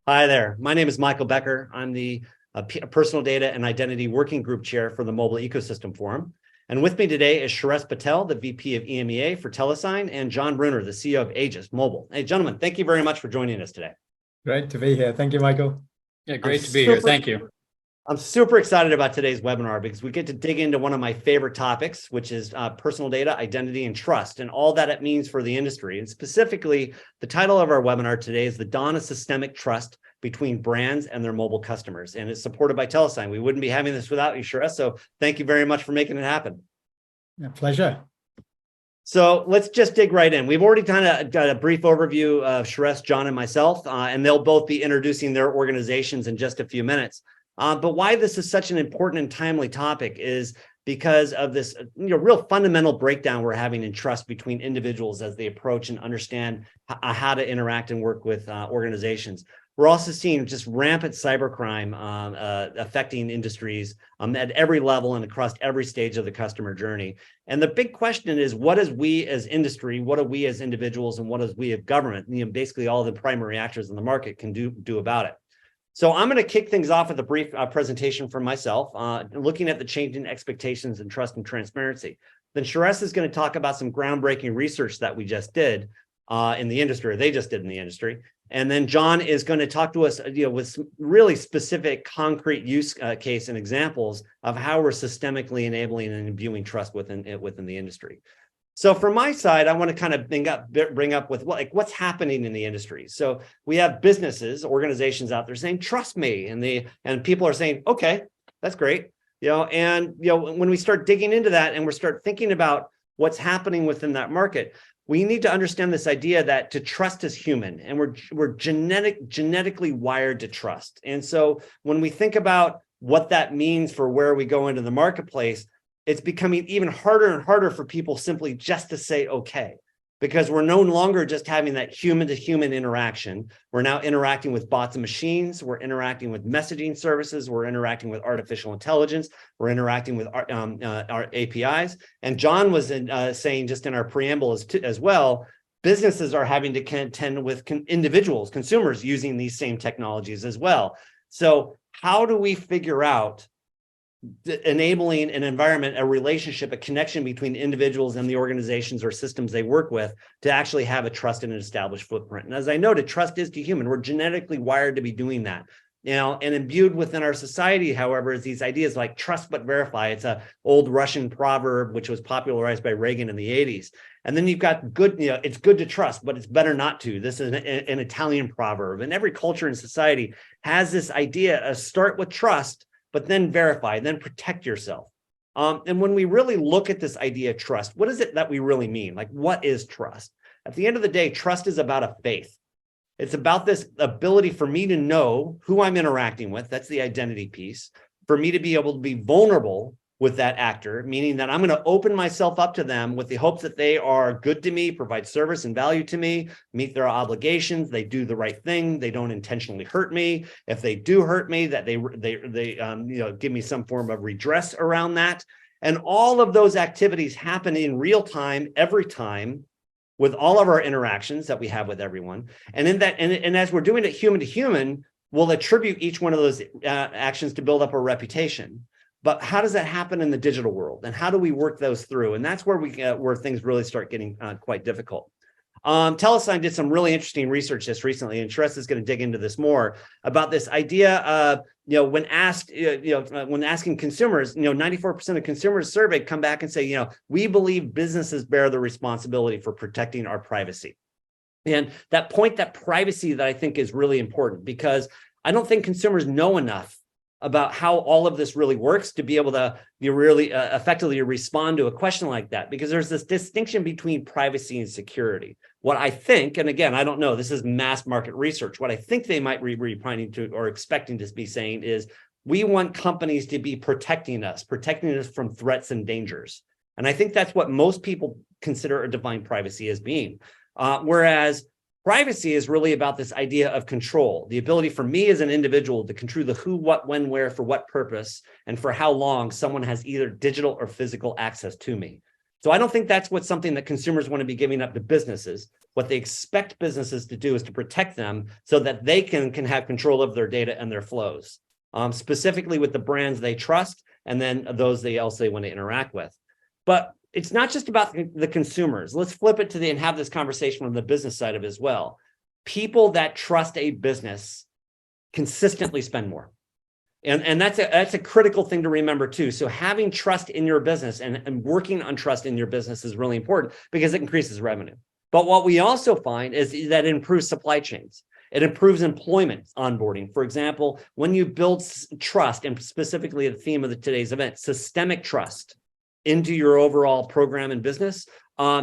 Hi there. My name is Michael Becker. I'm the Personal Data and Identity Working Group Chair for the Mobile Ecosystem Forum. And with me today is Surash Patel, the VP of EMEA for Telesign, and John Brunner, the CEO of Aegis Mobile. Hey, gentlemen, thank you very much for joining us today. Great to be here. Thank you, Michael. Yeah, great to be here. Thank you. I'm super excited about today's webinar because we get to dig into one of my favorite topics, which is personal data, identity, and trust, and all that it means for the industry. And specifically, the title of our webinar today is The Dawn of Systemic Trust Between Brands and Their Mobile Customers. And it's supported by Telesign. We wouldn't be having this without you, Surash. So thank you very much for making it happen. Yeah, pleasure. So let's just dig right in. We've already kind of got a brief overview of Surash, John, and myself, and they'll both be introducing their organizations in just a few minutes. But why this is such an important and timely topic is because of this real fundamental breakdown we're having in trust between individuals as they approach and understand how to interact and work with organizations. We're also seeing just rampant cybercrime affecting industries at every level and across every stage of the customer journey. And the big question is, what is we as industry, what do we as individuals, and what does we as government, basically all the primary actors in the market can do about it? So I'm going to kick things off with a brief presentation from myself, looking at the changing expectations in trust and transparency. Then Surash is going to talk about some groundbreaking research that we just did in the industry, or they just did in the industry. And then John is going to talk to us with some really specific concrete use case and examples of how we're systemically enabling and imbuing trust within the industry. So from my side, I want to kind of bring up with what's happening in the industry. So we have businesses, organizations out there saying, trust me. And people are saying, okay, that's great. When we start digging into that and we start thinking about what's happening within that market, we need to understand this idea that to trust is human, and we're genetically wired to trust. And so when we think about what that means for where we go into the marketplace, it's becoming even harder and harder for people simply just to say, okay, because we're no longer just having that human to human interaction. We're now interacting with bots and machines. We're interacting with messaging services. We're interacting with artificial intelligence. We're interacting with our APIs. And John was saying just in our preamble as well, businesses are having to contend with individuals, consumers using these same technologies as well. So how do we figure out enabling an environment, a relationship, a connection between individuals and the organizations or systems they work with to actually have a trusted and established footprint? And as I noted, trust is to human. We're genetically wired to be doing that. And imbued within our society, however, is these ideas like trust but verify. It's an old Russian proverb, which was popularized by Reagan in the 80s. And then you've got it's good to trust, but it's better not to. This is an Italian proverb. And every culture and society has this idea of start with trust, but then verify, then protect yourself. And when we really look at this idea of trust, what is it that we really mean? Like, what is trust? At the end of the day, trust is about a faith. It's about this ability for me to know who I'm interacting with. That's the identity piece. For me to be able to be vulnerable with that actor, meaning that I'm going to open myself up to them with the hopes that they are good to me, provide service and value to me, meet their obligations, they do the right thing, they don't intentionally hurt me. If they do hurt me, that they give me some form of redress around that. And all of those activities happen in real time, every time, with all of our interactions that we have with everyone. And in that, and as we're doing it human to human, we'll attribute each one of those actions to build up a reputation. But how does that happen in the digital world? And how do we work those through? And that's where where things really start getting quite difficult. Telesign did some really interesting research just recently, and Surash is going to dig into this more about this idea of, when asked, when asking consumers, 94% of consumers surveyed come back and say, we believe businesses bear the responsibility for protecting our privacy. And that point, that privacy, that I think is really important, because I don't think consumers know enough about how all of this really works to be able to really effectively respond to a question like that, because there's this distinction between privacy and security. What I think, and again, I don't know, this is mass market research, what I think they might be pointing to or expecting to be saying is, we want companies to be protecting us from threats and dangers. And I think that's what most people consider or define privacy as being. Whereas privacy is really about this idea of control, the ability for me as an individual to control the who, what, when, where, for what purpose, and for how long someone has either digital or physical access to me. So I don't think that's something that consumers want to be giving up to businesses. What they expect businesses to do is to protect them so that they can have control of their data and their flows, specifically with the brands they trust and then those they also want to interact with. But it's not just about the consumers. Let's flip it and have this conversation from the business side of it as well. People that trust a business consistently spend more. And that's a critical thing to remember too. So having trust in your business and working on trust in your business is really important because it increases revenue. But what we also find is that it improves supply chains. It improves employment onboarding. For example, when you build trust, and specifically the theme of today's event, systemic trust into your overall program and business,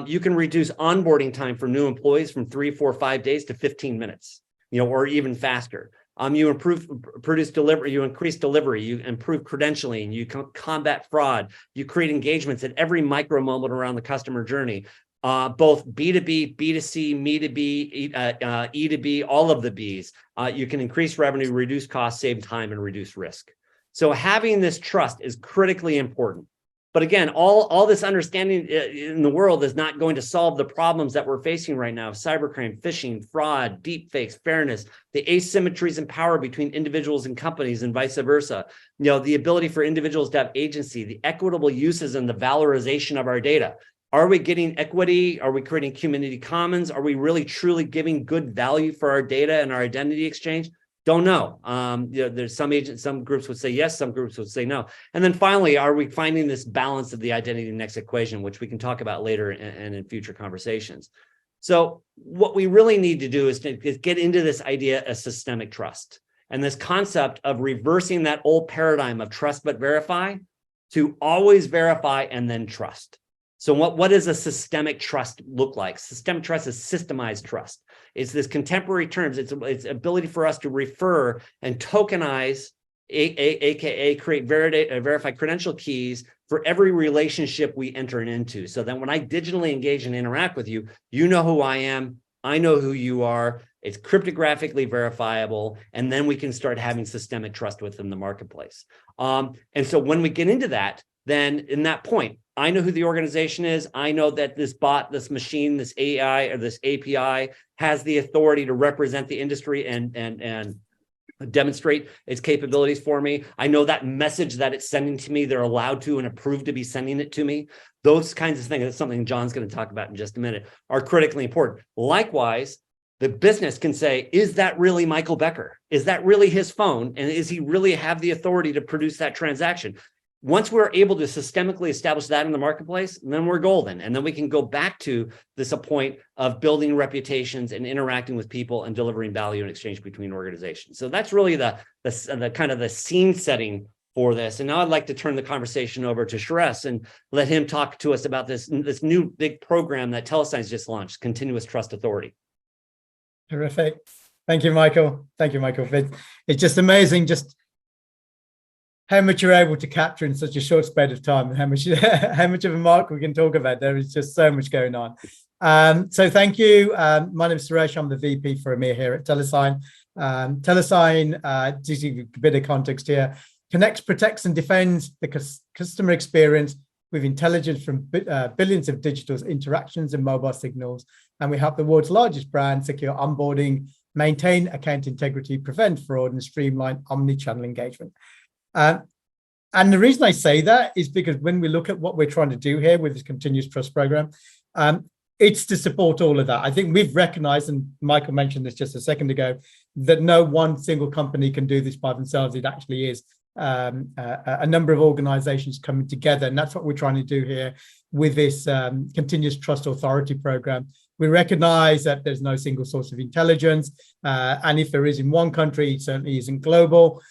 you can reduce onboarding time for new employees from 3, 4, 5 days to 15 minutes, or even faster. You increase delivery, you improve credentialing, you combat fraud, you create engagements at every micro moment around the customer journey, both B2B, B2C, Me2B, E2B, all of the Bs. You can increase revenue, reduce costs, save time, and reduce risk. So having this trust is critically important. But again, all this understanding in the world is not going to solve the problems that we're facing right now: cybercrime, phishing, fraud, deepfakes, fairness, the asymmetries in power between individuals and companies, and vice versa. The ability for individuals to have agency, the equitable uses and the valorization of our data. Are we getting equity? Are we creating community commons? Are we really truly giving good value for our data and our identity exchange? Don't know. There's some groups would say yes, some groups would say no. And then finally, are we finding this balance of the identity next equation, which we can talk about later and in future conversations. So what we really need to do is get into this idea of systemic trust and this concept of reversing that old paradigm of trust but verify to always verify and then trust. So what does a systemic trust look like? Systemic trust is systemized trust. It's this contemporary terms. It's ability for us to refer and tokenize, aka create verified credential keys for every relationship we enter into. So that when I digitally engage and interact with you, you know who I am, I know who you are, it's cryptographically verifiable, and then we can start having systemic trust within the marketplace. And so when we get into that, then in that point, I know who the organization is. I know that this bot, this machine, this AI, or this API has the authority to represent the industry and demonstrate its capabilities for me. I know that message that it's sending to me, they're allowed to and approved to be sending it to me. Those kinds of things, that's something John's going to talk about in just a minute, are critically important. Likewise, the business can say, is that really Michael Becker? Is that really his phone? And is he really have the authority to produce that transaction? Once we're able to systemically establish that in the marketplace, then we're golden. And then we can go back to this point of building reputations and interacting with people and delivering value in exchange between organizations. So that's really the kind of the scene setting for this. And now I'd like to turn the conversation over to Surash and let him talk to us about this new big program that Telesign's just launched, Continuous Trust Authority. Terrific. Thank you, Michael. Thank you, Michael. It's just amazing how much you're able to capture in such a short space of time, and how much of a mark we can talk about. There is just so much going on. So thank you. My name is Surash. I'm the VP for EMEA here at Telesign. Telesign, to give you a bit of context here, connects, protects, and defends the customer experience with intelligence from billions of digital interactions and mobile signals. And we help the world's largest brands secure onboarding, maintain account integrity, prevent fraud, and streamline omni-channel engagement. And the reason I say that is because when we look at what we're trying to do here with this continuous trust program, it's to support all of that. I think we've recognized, and Michael mentioned this just a second ago, that no one single company can do this by themselves. It actually is a number of organizations coming together. And that's what we're trying to do here with this continuous trust authority program. We recognize that there's no single source of intelligence. And if there is in one country, it certainly isn't global.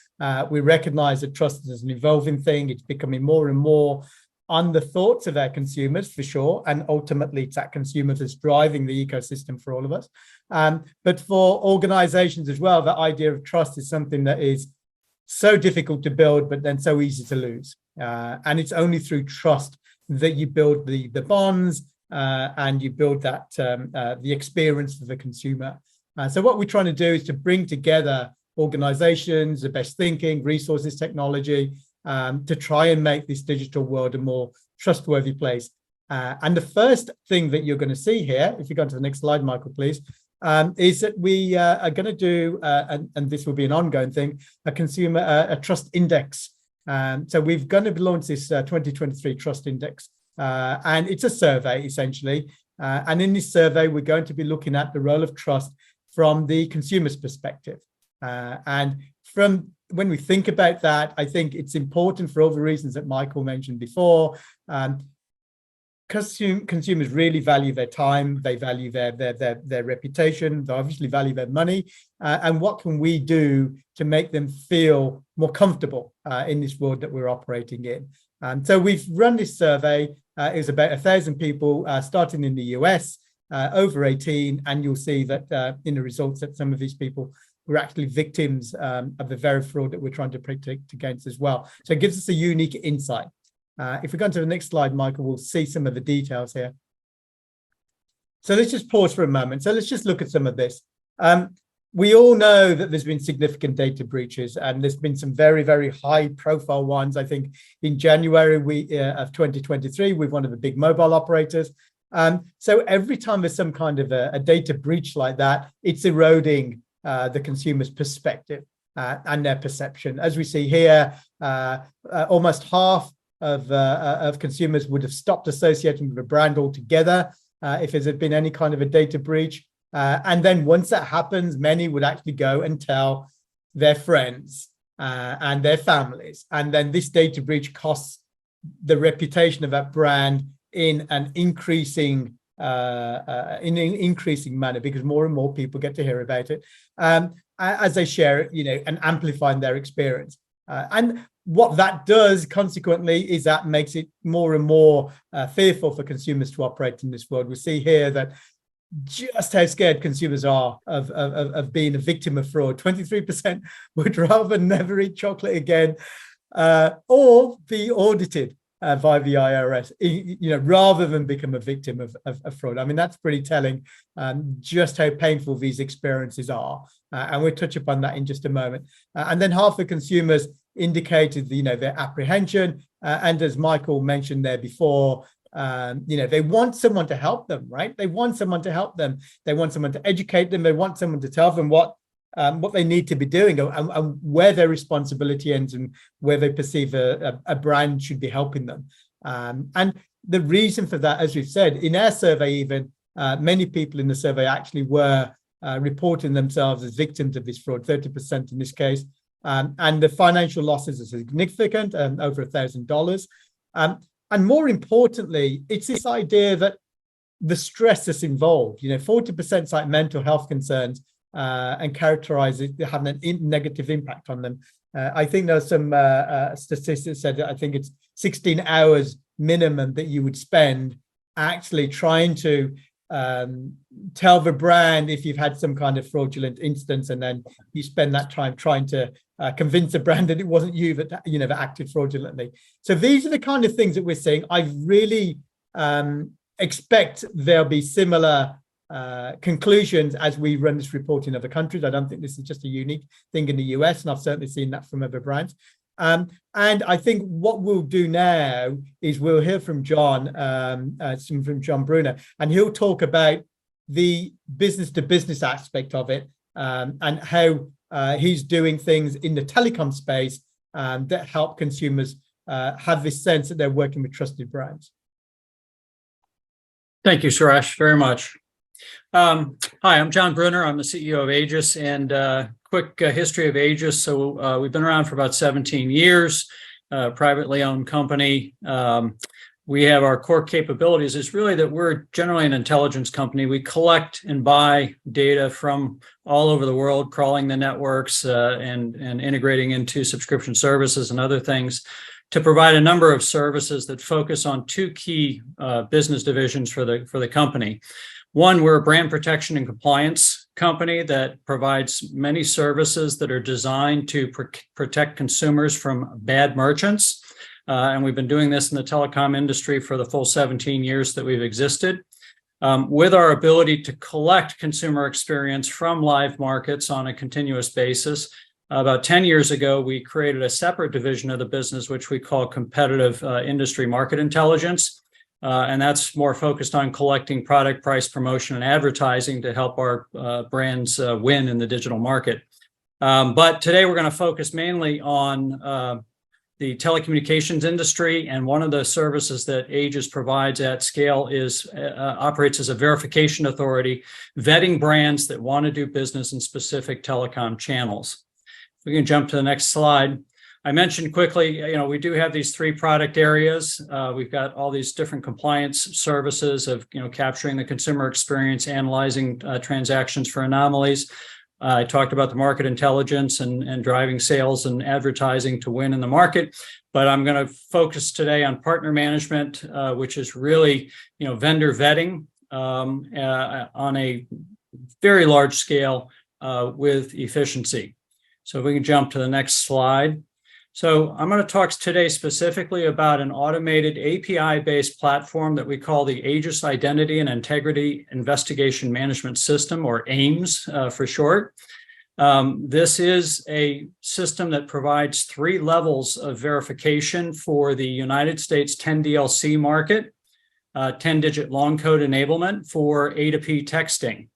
We recognize that trust is an evolving thing. It's becoming more and more on the thoughts of our consumers, for sure. And ultimately, it's that consumer that's driving the ecosystem for all of us. But for organizations as well, the idea of trust is something that is so difficult to build, but then so easy to lose. And it's only through trust that you build the bonds and you build that the experience for the consumer. So what we're trying to do is to bring together organizations, the best thinking, resources, technology, to try and make this digital world a more trustworthy place. And the first thing that you're going to see here, if you go to the next slide, Michael, please, is that we are going to do, and this will be an ongoing thing, a trust index. So we're going to launch this 2023 trust index, and it's a survey essentially. And in this survey, we're going to be looking at the role of trust from the consumer's perspective. And from when we think about that, I think it's important for all the reasons that Michael mentioned before. Consumers really value their time, they value their reputation, they obviously value their money, and what can we do to make them feel more comfortable in this world that we're operating in? So we've run this survey. It was about 1,000 people starting in the US, over 18, and you'll see that in the results that some of these people were actually victims of the very fraud that we're trying to protect against as well. So it gives us a unique insight. If we go on to the next slide, Michael, we'll see some of the details here. So let's just pause for a moment. So let's just look at some of this. We all know that there's been significant data breaches, and there's been some very, very high profile ones. I think in January of 2023, with one of the big mobile operators. So every time there's some kind of a data breach like that, it's eroding the consumer's perspective and their perception. As we see here, almost half of consumers would have stopped associating with a brand altogether if there had been any kind of a data breach. And then once that happens, many would actually go and tell their friends and their families. And then this data breach costs the reputation of that brand in an increasing manner, because more and more people get to hear about it as they share it, and amplifying their experience. And what that does consequently is that makes it more and more fearful for consumers to operate in this world. We see here that just how scared consumers are of being a victim of fraud. 23% would rather never eat chocolate again or be audited by the IRS, rather than become a victim of fraud. I mean, that's pretty telling just how painful these experiences are. And we'll touch upon that in just a moment. And then half the consumers indicated, their apprehension. And as Michael mentioned there before, they want someone to help them, right? They want someone to help them. They want someone to educate them. They want someone to tell them what they need to be doing and where their responsibility ends and where they perceive a brand should be helping them. And the reason for that, as we've said, in our survey even, many people in the survey actually were reporting themselves as victims of this fraud, 30% in this case. And the financial losses are significant, over $1,000. And more importantly, it's this idea that the stress that's involved, 40% cite mental health concerns and characterize it having a negative impact on them. I think there's some statistics said that I think it's 16 hours minimum that you would spend actually trying to tell the brand if you've had some kind of fraudulent instance, and then you spend that time trying to convince the brand that it wasn't you that that acted fraudulently. So these are the kind of things that we're seeing. I really expect there'll be similar conclusions as we run this report in other countries. I don't think this is just a unique thing in the US, and I've certainly seen that from other brands. And I think what we'll do now is we'll hear from John, from John Brunner, and he'll talk about the business-to-business aspect of it, and how he's doing things in the telecom space that help consumers have this sense that they're working with trusted brands. Thank you, Surash, very much. Hi, I'm John Brunner. I'm the CEO of Aegis, and quick history of Aegis. So we've been around for about 17 years, privately owned company. We have our core capabilities is really that we're generally an intelligence company. We collect and buy data from all over the world, crawling the networks and integrating into subscription services and other things to provide a number of services that focus on two key business divisions for the company. One, we're a brand protection and compliance company that provides many services that are designed to protect consumers from bad merchants. And we've been doing this in the telecom industry for the full 17 years that we've existed. With our ability to collect consumer experience from live markets on a continuous basis, about 10 years ago, we created a separate division of the business, which we call competitive industry market intelligence. and that's more focused on collecting product, price, promotion, and advertising to help our brands win in the digital market. But today we're going to focus mainly on the telecommunications industry, and one of the services that Aegis provides at scale is operates as a verification authority, vetting brands that want to do business in specific telecom channels. We can jump to the next slide. I mentioned quickly, we do have these three product areas. We've got all these different compliance services of, capturing the consumer experience, analyzing transactions for anomalies. I talked about the market intelligence and driving sales and advertising to win in the market, but I'm going to focus today on partner management, which is really, vendor vetting on a very large scale with efficiency. So we can jump to the next slide. So I'm going to talk today specifically about an automated API-based platform that we call the Aegis Identity and Integrity Investigation Management System, or AIMS for short. This is a system that provides 3 levels of verification for the United States 10DLC market, 10-digit long code enablement for A2P texting.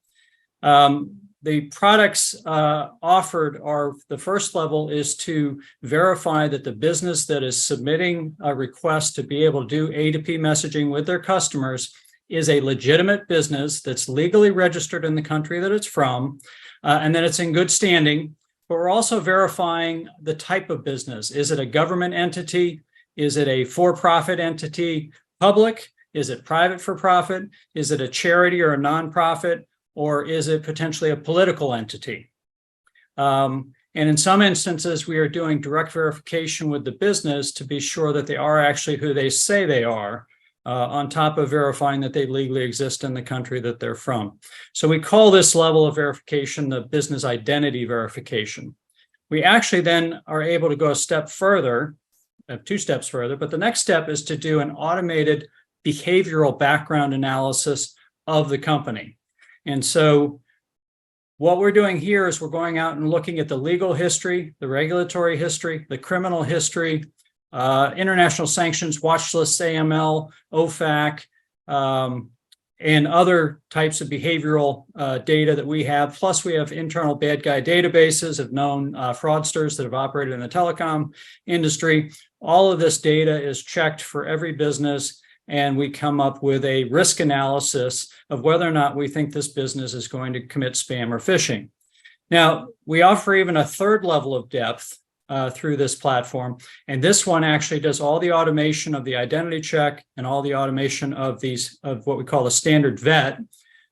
The products offered are, the first level is to verify that the business that is submitting a request to be able to do A2P messaging with their customers is a legitimate business that's legally registered in the country that it's from, and that it's in good standing. But we're also verifying the type of business. Is it a government entity? Is it a for-profit entity? Public? Is it private for profit? Is it a charity or a nonprofit? Or is it potentially a political entity? And in some instances, we are doing direct verification with the business to be sure that they are actually who they say they are, on top of verifying that they legally exist in the country that they're from. So we call this level of verification the business identity verification. We actually then are able to go a step further, 2 steps further, but the next step is to do an automated behavioral background analysis of the company. And so what we're doing here is we're going out and looking at the legal history, the regulatory history, the criminal history, international sanctions, watch lists, AML, OFAC, and other types of behavioral data that we have. Plus, we have internal bad guy databases of known fraudsters that have operated in the telecom industry. All of this data is checked for every business, and we come up with a risk analysis of whether or not we think this business is going to commit spam or phishing. Now, we offer even a 3rd level of depth through this platform, and this one actually does all the automation of the identity check and all the automation of what we call a standard vet,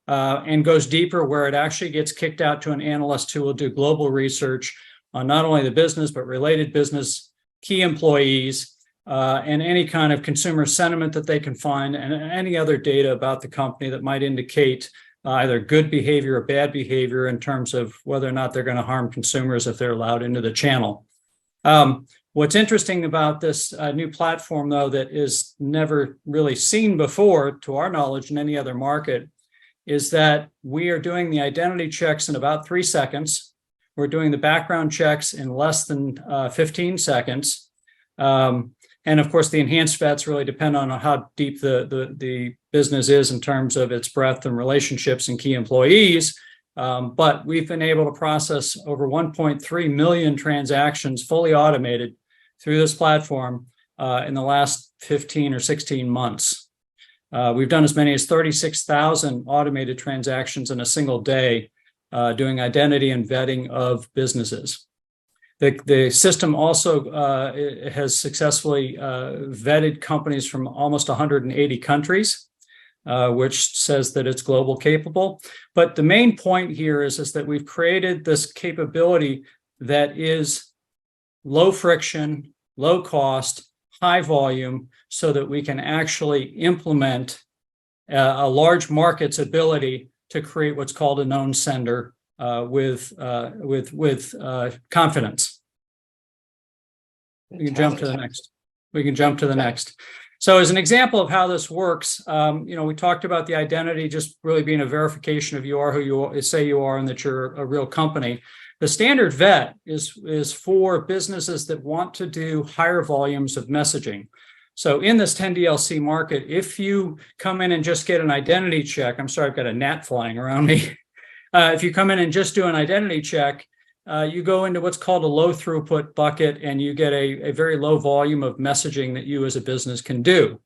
and goes deeper where it actually gets kicked out to an analyst who will do global research on not only the business, but related business, key employees, and any kind of consumer sentiment that they can find, and any other data about the company that might indicate either good behavior or bad behavior in terms of whether or not they're going to harm consumers if they're allowed into the channel. What's interesting about this new platform, though, that is never really seen before, to our knowledge, in any other market, is that we are doing the identity checks in about 3 seconds. We're doing the background checks in less than 15 seconds. And of course, the enhanced vets really depend on how deep the business is in terms of its breadth and relationships and key employees. But we've been able to process over 1.3 million transactions fully automated through this platform in the last 15 or 16 months. We've done as many as 36,000 automated transactions in a single day, doing identity and vetting of businesses. The system also has successfully vetted companies from almost 180 countries, which says that it's global capable. But the main point here is that we've created this capability that is low friction, low cost, high volume, so that we can actually implement a large market's ability to create what's called a known sender with confidence. We can jump to the next. So as an example of how this works, we talked about the identity just really being a verification of you are who you say you are and that you're a real company. The standard vet is for businesses that want to do higher volumes of messaging. So in this 10DLC market, if you come in and just get an identity check, I'm sorry, I've got a gnat flying around me. If you come in and just do an identity check, you go into what's called a low throughput bucket, and you get a very low volume of messaging that you as a business can do.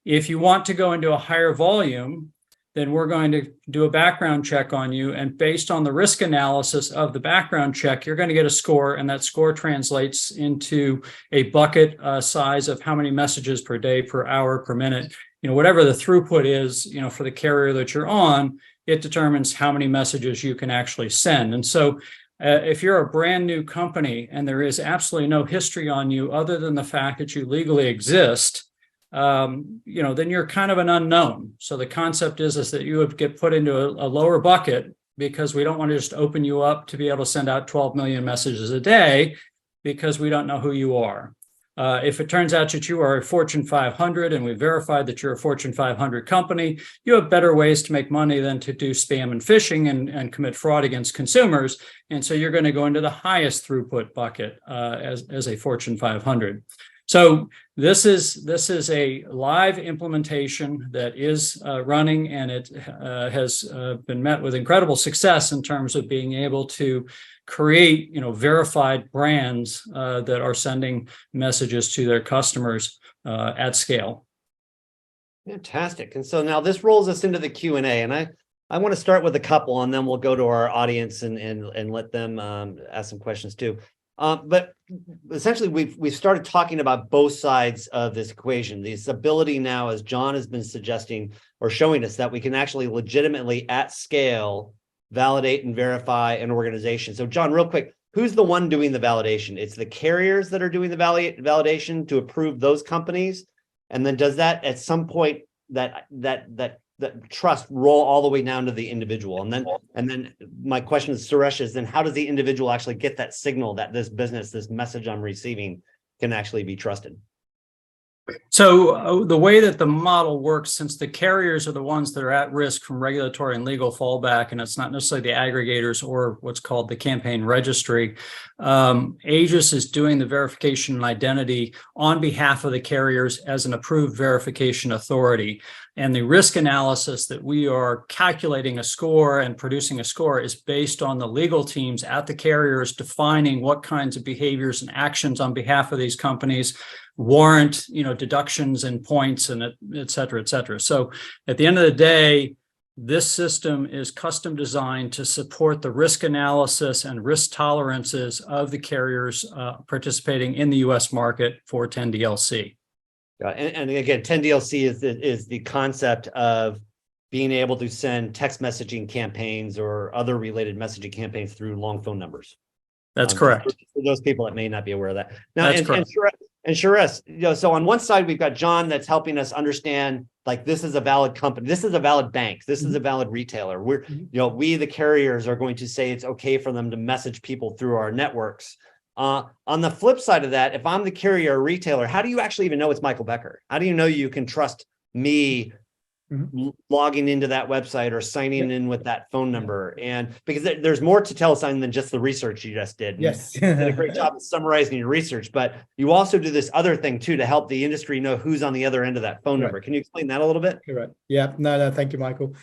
If you want to go into a higher volume, then we're going to do a background check on you. And based on the risk analysis of the background check, you're going to get a score, and that score translates into a bucket size of how many messages per day, per hour, per minute, whatever the throughput is, for the carrier that you're on, it determines how many messages you can actually send. And so if you're a brand new company and there is absolutely no history on you other than the fact that you legally exist, then you're kind of an unknown. So the concept is that you would get put into a lower bucket, because we don't want to just open you up to be able to send out 12 million messages a day, because we don't know who you are. If it turns out that you are a Fortune 500 and we verified that you're a Fortune 500 company, you have better ways to make money than to do spam and phishing and commit fraud against consumers. And so you're going to go into the highest throughput bucket as a Fortune 500. So this is a live implementation that is running, and it has been met with incredible success in terms of being able to create, verified brands that are sending messages to their customers at scale. Fantastic. And so now this rolls us into the Q&A, and I want to start with a couple, and then we'll go to our audience and let them ask some questions too. But essentially, we've started talking about both sides of this equation. This ability now, as John has been suggesting or showing us, that we can actually legitimately at scale validate and verify an organization. So John, real quick, who's the one doing the validation? It's the carriers that are doing the validation to approve those companies. And then does that at some point that trust roll all the way down to the individual? And then my question is, Surash, is then how does the individual actually get that signal that this business, this message I'm receiving, can actually be trusted? So the way that the model works, since the carriers are the ones that are at risk from regulatory and legal fallback, and it's not necessarily the aggregators or what's called the campaign registry, Aegis is doing the verification and identity on behalf of the carriers as an approved verification authority. And the risk analysis that we are calculating a score and producing a score is based on the legal teams at the carriers defining what kinds of behaviors and actions on behalf of these companies warrant, deductions and points and et cetera, et cetera. So at the end of the day, this system is custom designed to support the risk analysis and risk tolerances of the carriers participating in the US market for 10DLC. And again, 10DLC is the concept of being able to send text messaging campaigns or other related messaging campaigns through long phone numbers. That's correct. For those people that may not be aware of that. Now, That's correct. And Surash, so on one side, we've got John that's helping us understand, like, this is a valid company, this is a valid bank, this is a valid retailer. We're, we, the carriers, are going to say it's okay for them to message people through our networks. On the flip side of that, if I'm the carrier or retailer, how do you actually even know it's Michael Becker? How do you know you can trust me logging into that website or signing in with that phone number? And because there's more to Telesign than just the research you just did. Yes. You did a great job of summarizing your research, but you also do this other thing too to help the industry know who's on the other end of that phone number. Can you explain that a little bit? Correct. Yeah. No. Thank you, Michael.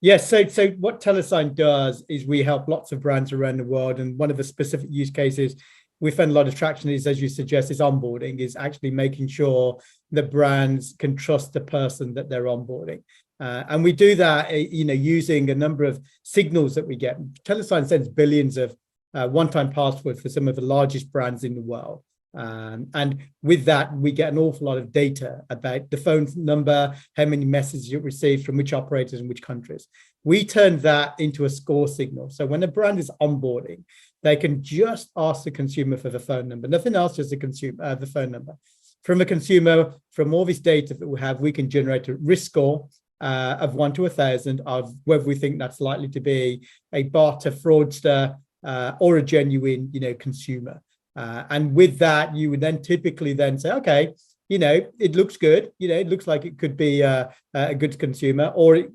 Yes. So what Telesign does is we help lots of brands around the world, and one of the specific use cases we find a lot of traction is, as you suggest, is onboarding, is actually making sure the brands can trust the person that they're onboarding. And we do that, using a number of signals that we get. Telesign sends billions of one-time passwords for some of the largest brands in the world. And with that, we get an awful lot of data about the phone number, how many messages you received from which operators and which countries. We turn that into a score signal. So when a brand is onboarding, they can just ask the consumer for the phone number, nothing else, just the phone number. From a consumer, from all this data that we have, we can generate a risk score of 1 to 1,000 of whether we think that's likely to be a bot, a fraudster, or a genuine, consumer. And with that, you would then typically then say, okay, it looks good. It looks like it could be a good consumer, or it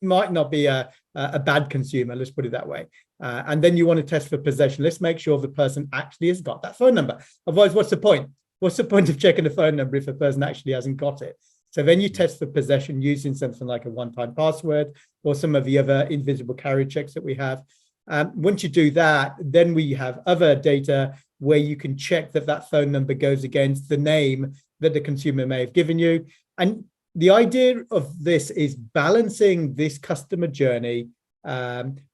might not be a bad consumer. Let's put it that way. And then you want to test for possession. Let's make sure the person actually has got that phone number. Otherwise, what's the point? what's the point of checking the phone number if a person actually hasn't got it? So then you test for possession using something like a one-time password or some of the other invisible carrier checks that we have. Once you do that, then we have other data where you can check that that phone number goes against the name that the consumer may have given you. And the idea of this is balancing this customer journey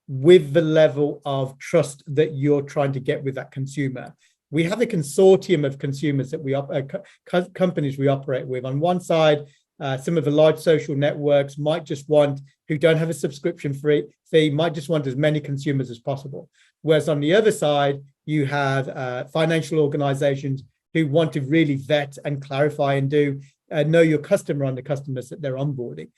with the level of trust that you're trying to get with that consumer. We have a consortium of consumers that we companies we operate with. On one side, some of the large social networks might just want, who don't have a subscription fee, might just want as many consumers as possible. Whereas on the other side, you have financial organizations who want to really vet and clarify and do know your customer on the customers that they're onboarding.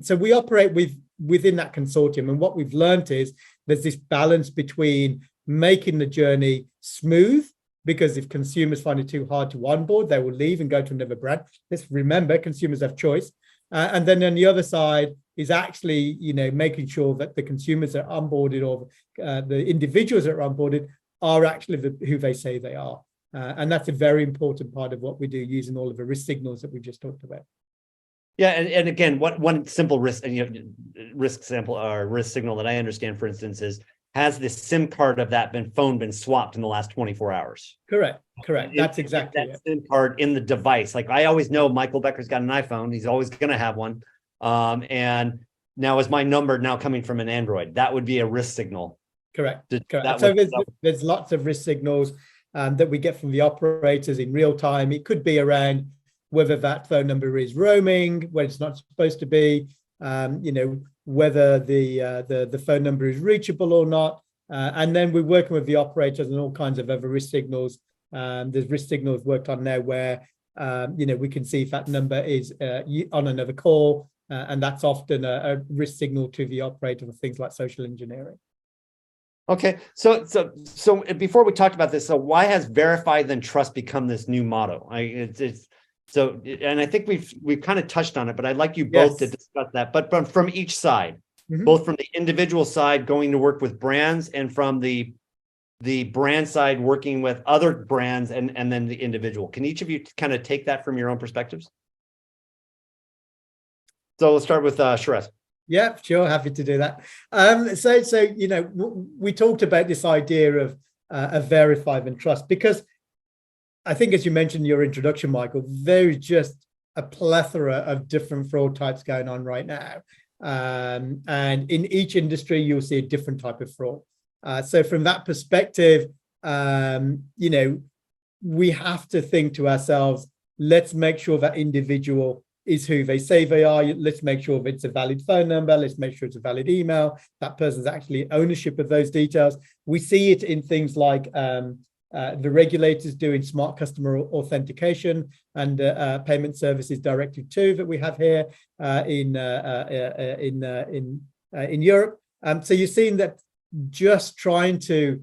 So we operate within that consortium. And what we've learned is there's this balance between making the journey smooth, because if consumers find it too hard to onboard, they will leave and go to another brand. Let's remember, consumers have choice. And then on the other side is actually, making sure that the consumers that are onboarded or the individuals that are onboarded are actually who they say they are. And that's a very important part of what we do, using all of the risk signals that we just talked about. Yeah, and again, one simple risk sample or risk signal that I understand, for instance, is, has the SIM card of that phone been swapped in the last 24 hours? Correct. That's exactly that SIM card in the device. Like, I always know Michael Becker's got an iPhone. He's always going to have one. And now is my number now coming from an Android? That would be a risk signal. Correct. So there's lots of risk signals that we get from the operators in real time. It could be around whether that phone number is roaming, where it's not supposed to be, whether the phone number is reachable or not. And then we're working with the operators and all kinds of other risk signals. There's risk signals worked on now where, we can see if that number is on another call. And that's often a risk signal to the operator for things like social engineering. Okay, so before we talked about this, so why has verify then trust become this new motto? And I think we've kind of touched on it, but I'd like you both to discuss that. But from each side, both from the individual side going to work with brands, and from the brand side working with other brands, and then the individual. Can each of you kind of take that from your own perspectives? So let's start with Surash. Yeah, sure. Happy to do that. We talked about this idea of verify and trust, because I think, as you mentioned in your introduction, Michael, there is just a plethora of different fraud types going on right now. And in each industry, you'll see a different type of fraud. So from that perspective, we have to think to ourselves, let's make sure that individual is who they say they are. Let's make sure it's a valid phone number. Let's make sure it's a valid email. That person's actually ownership of those details. We see it in things like the regulators doing smart customer authentication and payment services directive 2 that we have here in Europe. So you're seeing that just trying to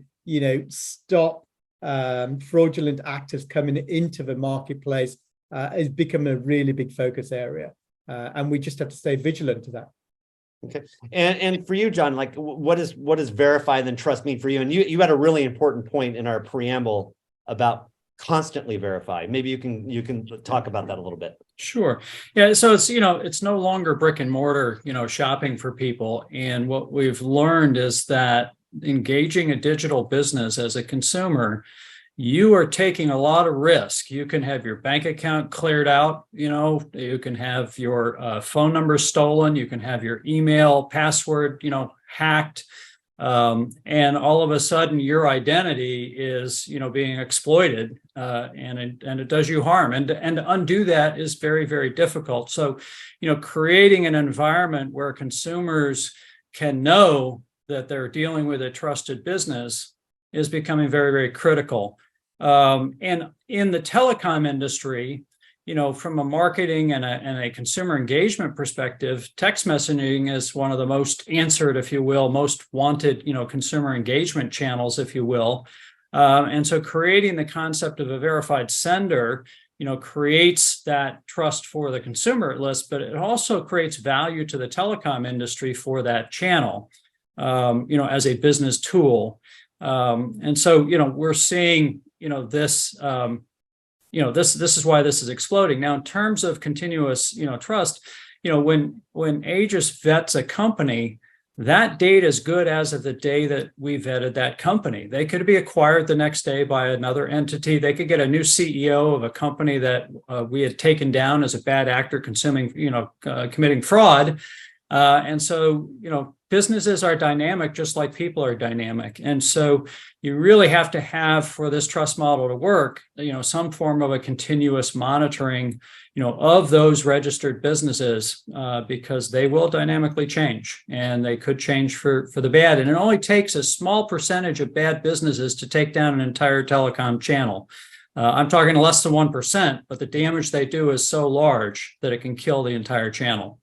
stop fraudulent actors coming into the marketplace has become a really big focus area, and we just have to stay vigilant to that. Okay, and for you, John, like, what does verify then trust mean for you? And you had a really important point in our preamble about constantly verify. Maybe you can talk about that a little bit. Sure. Yeah. So it's no longer brick and mortar shopping for people, and what we've learned is that engaging a digital business as a consumer, you are taking a lot of risk. You can have your bank account cleared out, you can have your phone number stolen, you can have your email password, hacked. And all of a sudden your identity is, being exploited, and it does you harm. And to undo that is very, very difficult. So, creating an environment where consumers can know that they're dealing with a trusted business is becoming very, very critical. And in the telecom industry, from a marketing and a consumer engagement perspective, text messaging is one of the most answered, if you will, most wanted, consumer engagement channels, if you will. And so creating the concept of a verified sender, creates that trust for the consumer list, but it also creates value to the telecom industry for that channel, as a business tool. And so, we're seeing, this this is why this is exploding. Now, in terms of continuous, trust, when Aegis vets a company, that data is good as of the day that we vetted that company. They could be acquired the next day by another entity. They could get a new CEO of a company that we had taken down as a bad actor committing fraud. And so, businesses are dynamic, just like people are dynamic. And so you really have to have, for this trust model to work, some form of a continuous monitoring, of those registered businesses, because they will dynamically change, and they could change for the bad. And it only takes a small percentage of bad businesses to take down an entire telecom channel. I'm talking less than 1%, but the damage they do is so large that it can kill the entire channel.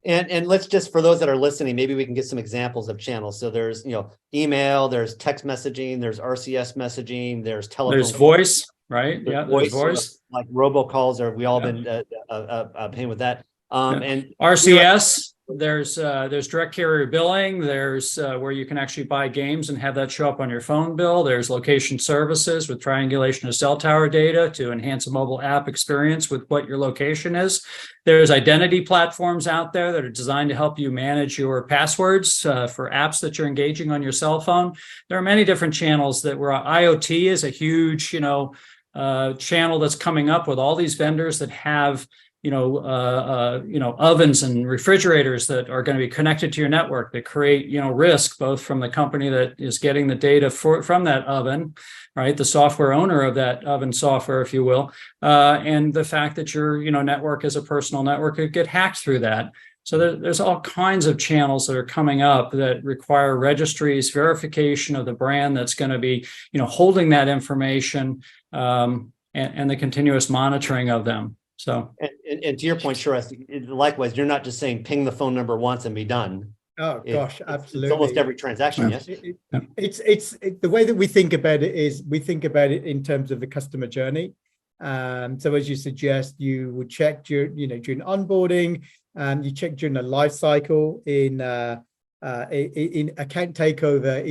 And let's just, for those that are listening, maybe we can get some examples of channels. So there's, email, there's text messaging, there's RCS messaging, there's telephone. There's voice, right? There's Yeah, voice, there's voice. like robocalls, or we all been paying with that. And RCS, there's direct carrier billing. There's where you can actually buy games and have that show up on your phone bill. There's location services with triangulation of cell tower data to enhance a mobile app experience with what your location is. There's identity platforms out there that are designed to help you manage your passwords for apps that you're engaging on your cell phone. There are many different channels that were IoT is a huge, channel that's coming up with all these vendors that have ovens and refrigerators that are going to be connected to your network that create, risk both from the company that is getting the data from that oven, right? The software owner of that oven software, if you will, and the fact that your, network is a personal network could get hacked through that. So there's all kinds of channels that are coming up that require registries, verification of the brand that's going to be, holding that information, and the continuous monitoring of them. So, and to your point, sure. Likewise, you're not just saying ping the phone number once and be done. Oh gosh, absolutely. It's almost every transaction. Yes. It's the way that we think about it is we think about it in terms of the customer journey. So as you suggest, you would check during onboarding, you check during the life cycle. In account takeover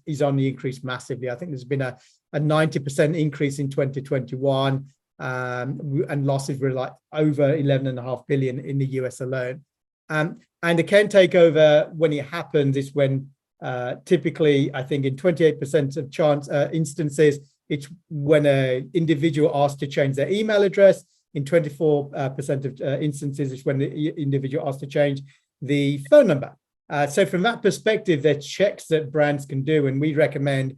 is on the increase massively. I think there's been a 90% increase in 2021. And losses were like over 11.5 billion in the US alone. And account takeover, when it happens, is when typically, I think in 28% of instances, it's when an individual asks to change their email address. In 24% of instances, it's when the individual asks to change the phone number. So from that perspective, there are checks that brands can do, and we recommend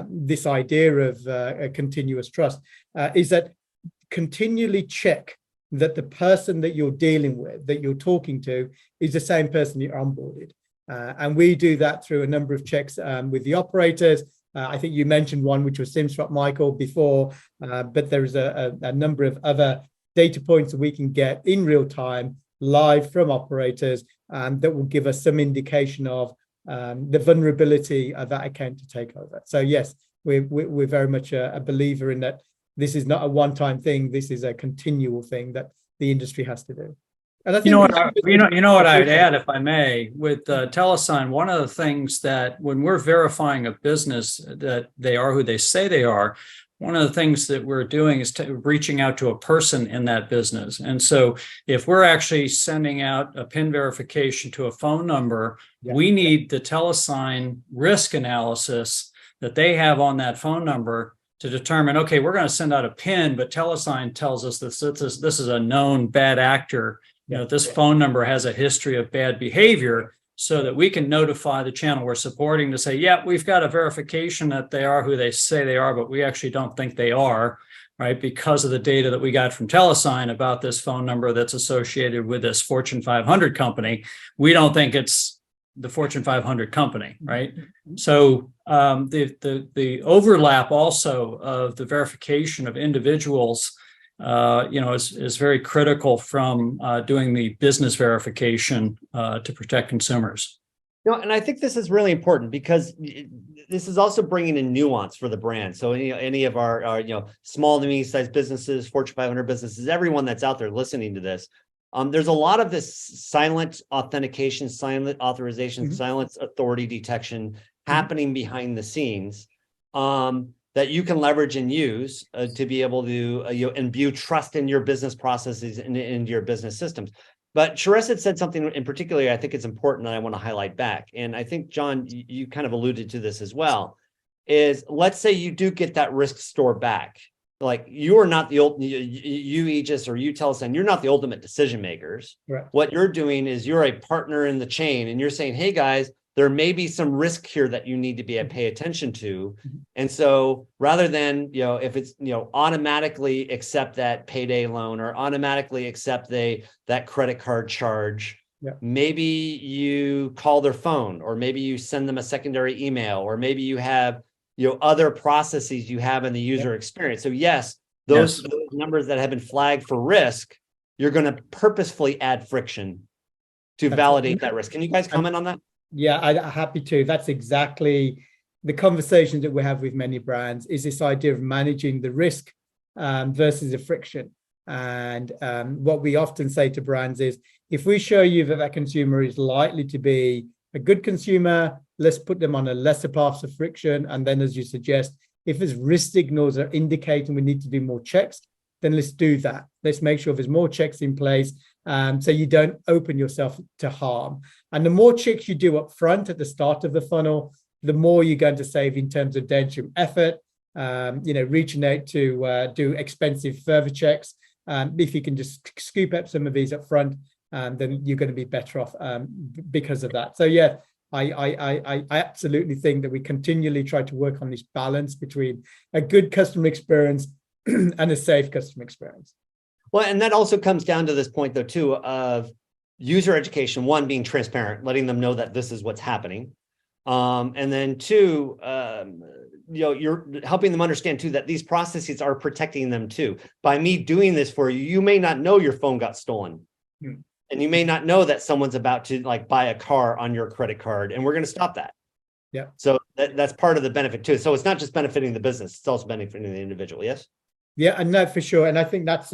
this idea of a continuous trust is that continually check that the person that you're dealing with, that you're talking to, is the same person you're onboarded. And we do that through a number of checks with the operators. I think you mentioned one, which was SIM-swap, Michael, before, but there's a number of other data points that we can get in real time, live from operators, that will give us some indication of the vulnerability of that account to take over. So yes, we're very much a believer in that. This is not a one-time thing. This is a continual thing that the industry has to do. And I think what I'd add, if I may, with Telesign, one of the things that when we're verifying a business that they are who they say they are, one of the things that we're doing is reaching out to a person in that business. And so if we're actually sending out a PIN verification to a phone number, we need the Telesign risk analysis that they have on that phone number to determine, okay, we're going to send out a PIN, but Telesign tells us this is a known bad actor. This phone number has a history of bad behavior, so that we can notify the channel we're supporting to say, yeah, we've got a verification that they are who they say they are, but we actually don't think they are, right? Because of the data that we got from Telesign about this phone number that's associated with this Fortune 500 company. We don't think it's the Fortune 500 company, right? So the overlap also of the verification of individuals, is very critical from doing the business verification to protect consumers. And I think this is really important because this is also bringing in nuance for the brand. So any of our small to medium-sized businesses, Fortune 500 businesses, everyone that's out there listening to this, there's a lot of this silent authentication, silent authorization, silent authority detection happening behind the scenes. that you can leverage and use to be able to imbue trust in your business processes and into your business systems. But Surash had said something in particular I think it's important that I want to highlight back. And I think, John, you kind of alluded to this as well, is let's say you do get that risk store back. Like you are not the old, you Aegis or you Telesign, you're not the ultimate decision makers. Right. What you're doing is you're a partner in the chain and you're saying, hey guys, there may be some risk here that you need to be pay attention to. And so rather than, if it's, automatically accept that payday loan or automatically accept that credit card charge, maybe you call their phone, or maybe you send them a secondary email, or maybe you have, other processes you have in the user experience. So yes, those numbers that have been flagged for risk, you're going to purposefully add friction to validate that risk. Can you guys comment on that? Yeah, I'm happy to. That's exactly the conversation that we have with many brands, is this idea of managing the risk versus the friction. And what we often say to brands is, if we show you that consumer is likely to be a good consumer, let's put them on a lesser path of friction. And then, as you suggest, if there's risk signals are indicating we need to do more checks, then let's do that. Let's make sure there's more checks in place, so you don't open yourself to harm. And the more checks you do up front at the start of the funnel, the more you're going to save in terms of downstream effort, reaching out to do expensive further checks. If you can just scoop up some of these up front, then you're going to be better off because of that. So yeah, I absolutely think that we continually try to work on this balance between a good customer experience and a safe customer experience. Well, and that also comes down to this point, though, too, of user education. One, being transparent, letting them know that this is what's happening. And then two, you're helping them understand, too, that these processes are protecting them, too. By me doing this for you, you may not know your phone got stolen. And you may not know that someone's about to buy a car on your credit card, and we're going to stop that. Yeah. So that's part of the benefit, too. So it's not just benefiting the business, it's also benefiting the individual. Yes. Yeah, and no, for sure. And I think that's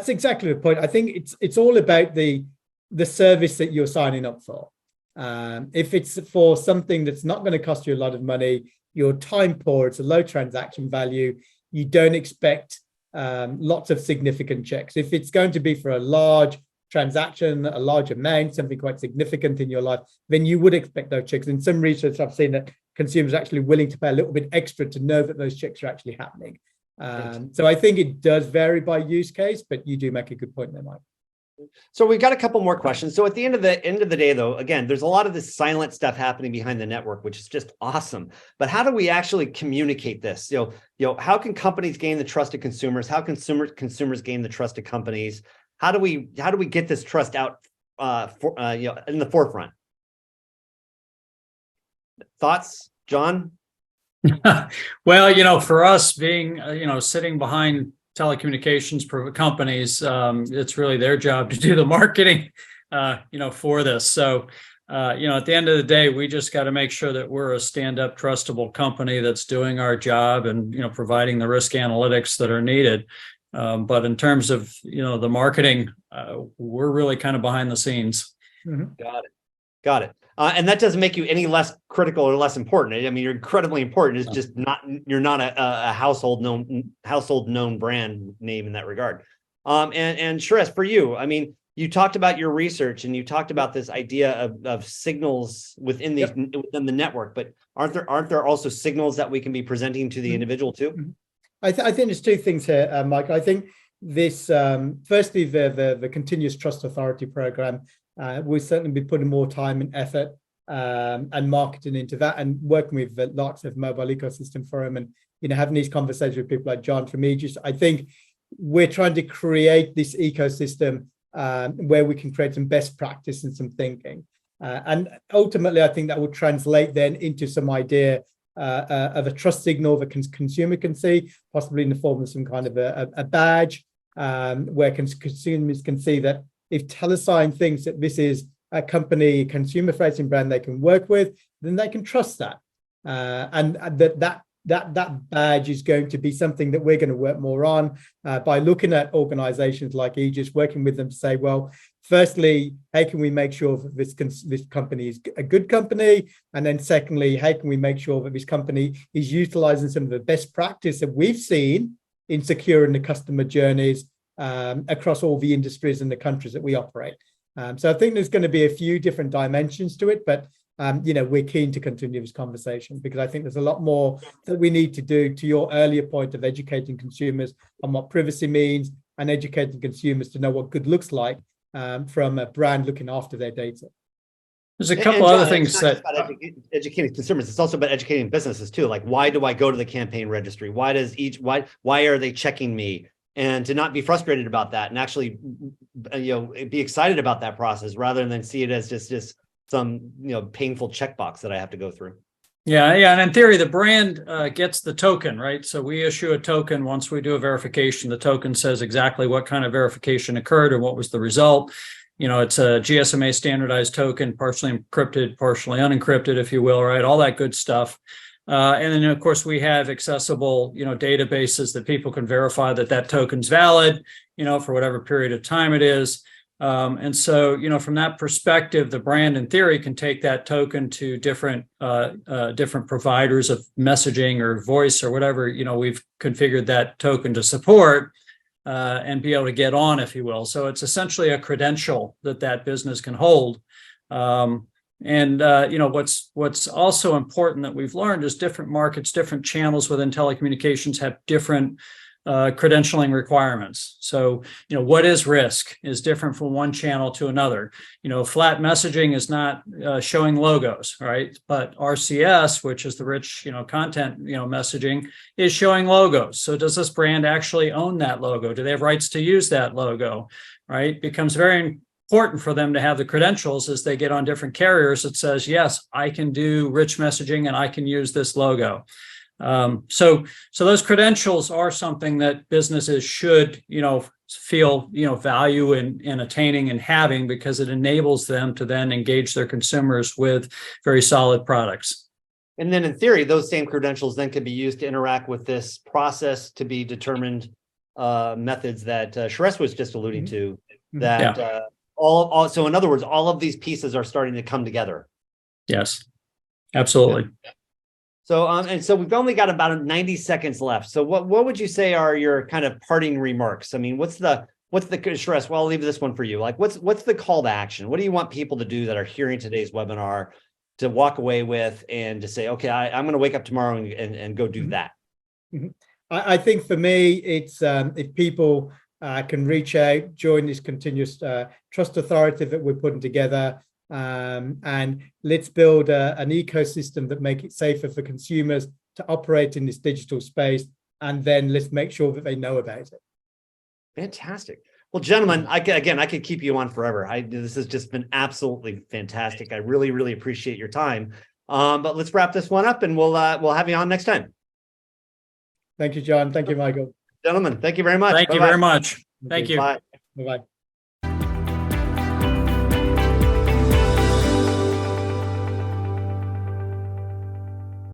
exactly the point. I think it's all about the service that you're signing up for. If it's for something that's not going to cost you a lot of money, you're time poor, it's a low transaction value, you don't expect lots of significant checks. If it's going to be for a large transaction, a large amount, something quite significant in your life, then you would expect those checks. In some research, I've seen that consumers are actually willing to pay a little bit extra to know that those checks are actually happening. So I think it does vary by use case, but you do make a good point there, Mike. So we've got a couple more questions. So at the end of the day, though, again, there's a lot of this silent stuff happening behind the network, which is just awesome. But how do we actually communicate this? How can companies gain the trust of consumers? How can consumers gain the trust of companies? How do we get this trust out in the forefront? Thoughts, John? Well, for us being, sitting behind telecommunications companies, it's really their job to do the marketing, for this. So, at the end of the day, we just got to make sure that we're a stand-up, trustable company that's doing our job and, providing the risk analytics that are needed. But in terms of, the marketing, we're really kind of behind the scenes. Mm-hmm. Got it. And that doesn't make you any less critical or less important. I mean, you're incredibly important. It's just you're not a household known brand name in that regard. And Surash, for you, I mean, you talked about your research and you talked about this idea of signals within within the network, but aren't there also signals that we can be presenting to the individual too? I think there's two things here, Mike. I think this, firstly, the continuous trust authority program. We'll certainly be putting more time and effort and marketing into that, and working with the lots of mobile ecosystem forum, and having these conversations with people like John from Aegis. I think we're trying to create this ecosystem where we can create some best practice and some thinking, and ultimately, I think that will translate then into some idea of a trust signal that consumer can see, possibly in the form of some kind of a badge, where consumers can see that if Telesign thinks that this is a company, consumer-facing brand they can work with, then they can trust that. And that badge is going to be something that we're going to work more on by looking at organizations like Aegis, working with them to say, well, firstly, how can we make sure that this company is a good company? And then secondly, how can we make sure that this company is utilizing some of the best practice that we've seen in securing the customer journeys across all the industries and the countries that we operate? So I think there's going to be a few different dimensions to it, but we're keen to continue this conversation because I think there's a lot more that we need to do, to your earlier point of educating consumers on what privacy means and educating consumers to know what good looks like from a brand looking after their data. There's a couple other things that about educating consumers. It's also about educating businesses too. Like, why do I go to the campaign registry? Why are they checking me? And to not be frustrated about that and actually, be excited about that process rather than see it as just some, painful checkbox that I have to go through. Yeah. And in theory, the brand gets the token, right? So we issue a token once we do a verification. The token says exactly what kind of verification occurred and what was the result. It's a GSMA standardized token, partially encrypted, partially unencrypted, if you will, right? All that good stuff. And then, of course, we have accessible, databases that people can verify that token's valid, for whatever period of time it is. And so, from that perspective, the brand in theory can take that token to different providers of messaging or voice or whatever, we've configured that token to support and be able to get on, if you will. So it's essentially a credential that business can hold. What's also important that we've learned is different markets, different channels within telecommunications have different credentialing requirements. So, what is risk is different from one channel to another. Flat messaging is not showing logos, right? But RCS, which is the rich, content, messaging, is showing logos. So does this brand actually own that logo? Do they have rights to use that logo, right? It becomes very important for them to have the credentials as they get on different carriers that says, yes, I can do rich messaging and I can use this logo. So those credentials are something that businesses should, feel, value in attaining and having, because it enables them to then engage their consumers with very solid products. And then in theory, those same credentials then can be used to interact with this process to be determined methods that Surash was just alluding to, that so in other words, all of these pieces are starting to come together. Yes, absolutely. Yeah. So, and so we've only got about 90 seconds left. So what would you say are your kind of parting remarks? I mean, what's the Surash? Well, I'll leave this one for you. Like, what's the call to action? What do you want people to do that are hearing today's webinar to walk away with and to say, okay, I'm going to wake up tomorrow and go do that? I think for me, it's if people can reach out, join this continuous trust authority that we're putting together, and let's build an ecosystem that make it safer for consumers to operate in this digital space, and then let's make sure that they know about it. Fantastic. Well, gentlemen, I could keep you on forever. This has just been absolutely fantastic. I really, really appreciate your time. But let's wrap this one up, and we'll have you on next time. Thank you, John. Thank you, Michael. Gentlemen, thank you very much. Thank you very much. Thank you. Bye. Bye-bye.